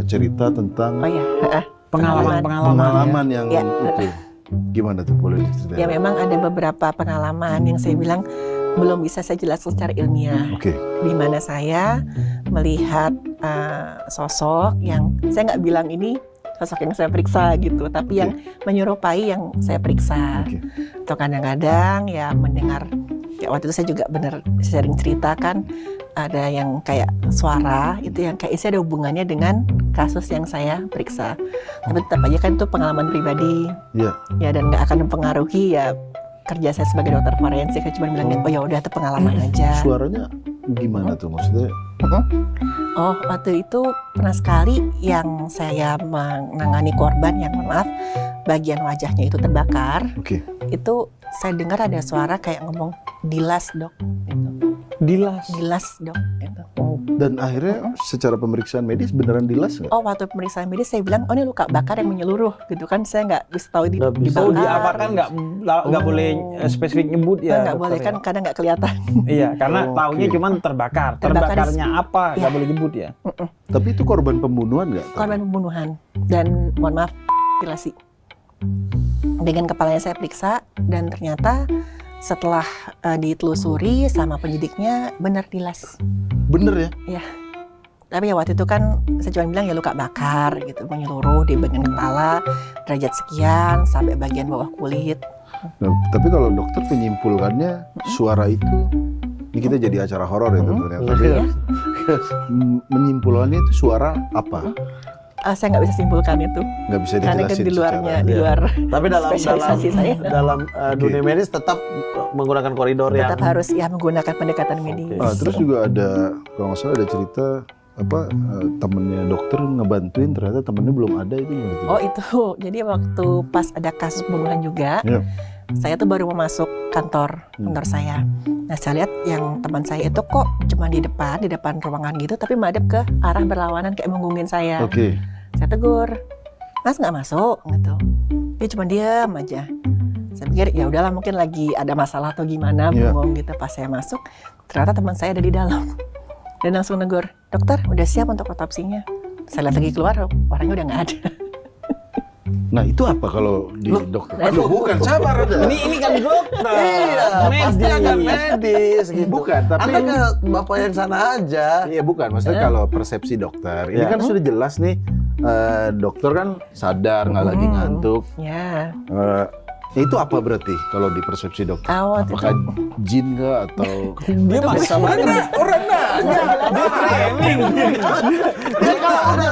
cerita tentang pengalaman yang ya. itu. Gimana tuh, boleh diceritain? Ya memang ada beberapa pengalaman yang saya bilang belum bisa saya jelaskan secara ilmiah. Oke. Di mana saya melihat sosok yang saya nggak bilang ini sosok yang saya periksa gitu, tapi yang menyerupai yang saya periksa. Atau kadang-kadang ya mendengar, ya waktu itu saya juga benar sering ceritakan ada yang kayak suara itu yang kayak ada hubungannya dengan kasus yang saya periksa. Tapi tetap aja kan itu pengalaman pribadi. Ya dan nggak akan mempengaruhi ya kerja saya sebagai dokter forensik. Saya cuma bilang oh ya udah itu pengalaman aja. Suaranya gimana tuh maksudnya? Oh, waktu itu pernah sekali yang saya menangani korban yang maaf bagian wajahnya itu terbakar. Itu saya dengar ada suara kayak ngomong dilas dok. Gitu. Dilas dok. Gitu. Dan akhirnya secara pemeriksaan medis beneran dilas nggak? Oh, waktu pemeriksaan medis saya bilang oh ini luka bakar yang menyeluruh gitu kan, saya nggak bisa tahu dibakar. Di apa kan nggak boleh spesifik nyebut ya? Nggak boleh kan kadang nggak kelihatan. Iya, karena taunya cuma terbakar. Terbakarnya apa nggak boleh nyebut ya. Tapi itu korban pembunuhan nggak? Korban pembunuhan dan mohon maaf mutilasi. Dengan kepalanya saya periksa dan ternyata setelah ditelusuri sama penyidiknya benar dilas. Bener ya? Iya. Tapi ya waktu itu kan saya cuma bilang ya luka bakar gitu, menyeluruh di bagian kepala, derajat sekian sampai bagian bawah kulit. Nah, tapi kalau dokter menyimpulkannya suara itu, ini kita jadi acara horor ya tentunya. Tapi menyimpulkannya itu suara apa? Saya nggak bisa simpulkan itu. Nggak bisa karena dijelasin kan di luarnya, di luar. Tapi spesialisasi saya. dalam dunia medis tetap menggunakan koridor yang tetap harus ya menggunakan pendekatan medis. Terus juga ada, kalau nggak salah ada cerita temennya dokter ngebantuin ternyata temennya belum ada, itu gimana? Oh itu, jadi waktu pas ada kasus pembunuhan juga, saya tuh baru mau masuk kantor saya. Nah saya lihat yang teman saya itu kok cuma di depan ruangan gitu, tapi madep ke arah berlawanan kayak menggungin saya. Saya tegur, Mas nggak masuk gitu. Dia cuma diam aja. Saya pikir ya udahlah mungkin lagi ada masalah atau gimana, bengong gitu. Pas saya masuk, ternyata teman saya ada di dalam. Dan langsung negur, dokter udah siap untuk otopsinya. Saya lihat lagi keluar, orangnya udah nggak ada. Nah itu apa kalau di dokter? Aduh bukan, sabar aja. Ini kan dokter. Iya, pasti akan medis gitu. Bukan, tapi Anda ke bapak yang sana aja. Iya bukan, maksudnya kalau persepsi dokter, ini kan sudah jelas nih, dokter kan sadar nggak lagi ngantuk. Itu apa berarti kalau di persepsi dokter? Apakah jin nggak atau? Dia maksa banget. Orang nanya. Dia framing. Dia kalau udah